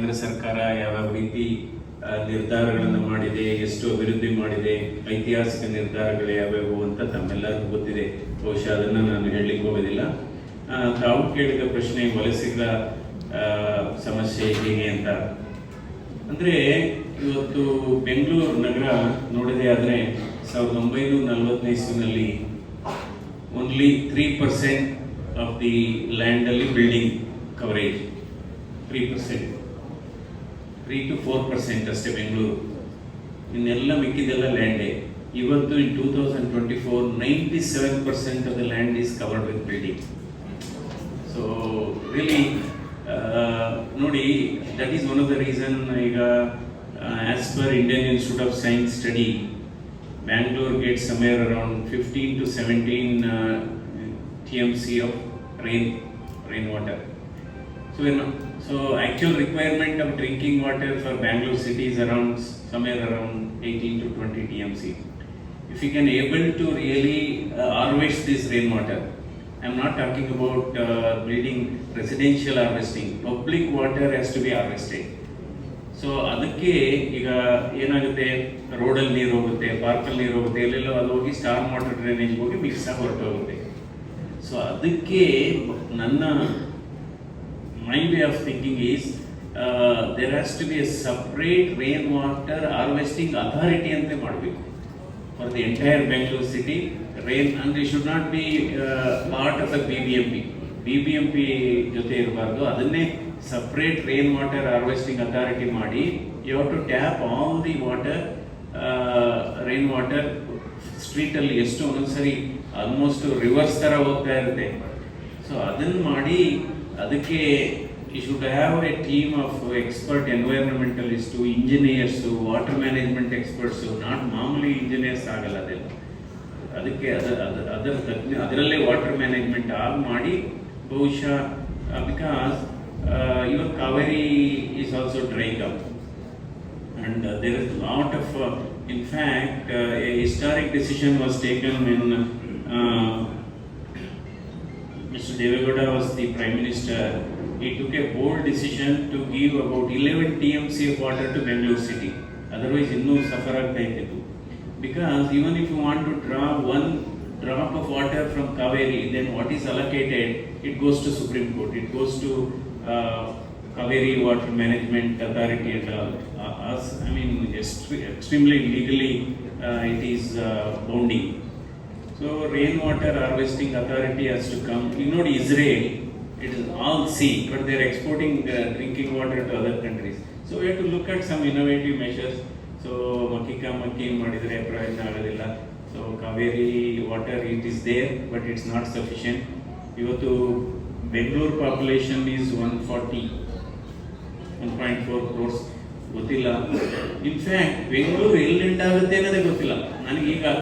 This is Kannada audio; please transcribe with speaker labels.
Speaker 1: ಕೇಂದ್ರ ಸರ್ಕಾರ ಯಾವ ರೀತಿ ನಿರ್ಧಾರಗಳನ್ನು ಮಾಡಿದೆ, ಎಷ್ಟು ಅಭಿವೃದ್ಧಿ ಮಾಡಿದೆ, ಐತಿಹಾಸಿಕ ನಿರ್ಧಾರಗಳು ಯಾವ್ಯಾವು ಅಂತ ತಮ್ಮೆಲ್ಲರಿಗೂ ಗೊತ್ತಿದೆ. ಬಹುಶಃ ಅದನ್ನು ನಾನು ಹೇಳಲಿಕ್ಕೆ ಹೋಗೋದಿಲ್ಲ. ತಾವು ಕೇಳಿದ ಪ್ರಶ್ನೆ ವಲಸಿಗರ ಸಮಸ್ಯೆ ಹೇಗೆ ಅಂತ ಅಂದರೆ, ಇವತ್ತು ಬೆಂಗಳೂರು ನಗರ ನೋಡಿದೆ ಆದರೆ 1940ನೇ ಇಸ್ವಿನಲ್ಲಿ ಓನ್ಲಿ 3% ಆಫ್ ದಿ ಲ್ಯಾಂಡ್ ಅಲ್ಲಿ ಬಿಲ್ಡಿಂಗ್ ಕವರೇಜ್, 3% 3 to 4% ಅಷ್ಟೇ ಬೆಂಗಳೂರು. ಇನ್ನೆಲ್ಲ ಮಿಕ್ಕಿದೆಲ್ಲ ಲ್ಯಾಂಡೇ. ಇವತ್ತು in 2024 97% of the land is covered with building. So really ನೋಡಿ, that is one of the reason. ಈಗ as per Indian institute of science study, Bangalore gets somewhere around 15 to 17 TMC of rainwater. So actual requirement of drinking water for Bangalore city is around somewhere around 18 to 20 TMC. If you can able to really harvest this rainwater, I am not talking about building residential harvesting. Public water has to be harvested. So ಅದಕ್ಕೆ ಈಗ ಏನಾಗುತ್ತೆ, ರೋಡಲ್ಲಿ ನೀರು ಹೋಗುತ್ತೆ, ಪಾರ್ಕಲ್ಲಿ ನೀರು ಹೋಗುತ್ತೆ, ಎಲ್ಲೆಲ್ಲೋ ಅದು ಹೋಗಿ ಸ್ಟಾರ್ ವಾಟರ್ ಡ್ರೈನೇಜ್ ಹೋಗಿ ಮಿಕ್ಸ್ ಆಗಿ ಹೊರಟೋಗುತ್ತೆ. ಸೊ ಅದಕ್ಕೆ ನನ್ನ my way of thinking is there has to be a separate rain water harvesting authority ಅಂತ ಮಾಡಬೇಕು for the entire Bengaluru city. Rain ಅಂದರೆ should not be part of the BBMP ಜೊತೆ ಇರಬಾರ್ದು. ಅದನ್ನೇ separate rain water harvesting authority ಮಾಡಿ, you have to tap all the water, rain water ಸ್ಟ್ರೀಟಲ್ಲಿ ಎಷ್ಟು ಒಂದೊಂದ್ಸರಿ ಆಲ್ಮೋಸ್ಟ್ ರಿವರ್ಸ್ ಥರ ಹೋಗ್ತಾ ಇರುತ್ತೆ. ಸೊ ಅದನ್ನು ಮಾಡಿ, ಅದಕ್ಕೆ you should have a team of expert, environmentalist, engineers, water management experts. Not ಮಾಮೂಲಿ ಇಂಜಿನಿಯರ್ಸ್ ಆಗಲ್ಲ ಅದೆಲ್ಲ. ಅದಕ್ಕೆ ಅದರಲ್ಲೇ ವಾಟರ್ ಮ್ಯಾನೇಜ್ಮೆಂಟ್ ಆಗಿ ಮಾಡಿ, ಬಹುಶಃ because even Kaveri is also drying up, and there is a lot of in fact a historic decision was taken when Mr. Devegowda was the Prime Minister. He took a bold decision to give about 11 TMC of water to Bangalore city. Otherwise innೂ suffer ಆಗ್ತಾ ಇತ್ತು. Because even if you want to draw one drop of water from Kaveri, then what is allocated, it goes to Supreme Court, it goes to Kaveri Water Management Authority and all. I mean, extremely legally it is bounding. So rainwater harvesting authority has to come. You know, Israel, it is all sea, but they are exporting drinking water to other countries. So we have to look at some innovative measures. So makki madidre prayojana agadilla. So Kaveri water, it is there, but it's not sufficient. Ivattu Bangalore population is 1.4 crores. ಗೊತ್ತಿಲ್ಲ. ಇನ್ಫ್ಯಾಕ್ಟ್ ಬೆಂಗಳೂರು ಎಲ್ಲಿಂದಾಗುತ್ತೆ ಅನ್ನೋದೇ ಗೊತ್ತಿಲ್ಲ ನನಗೀಗ.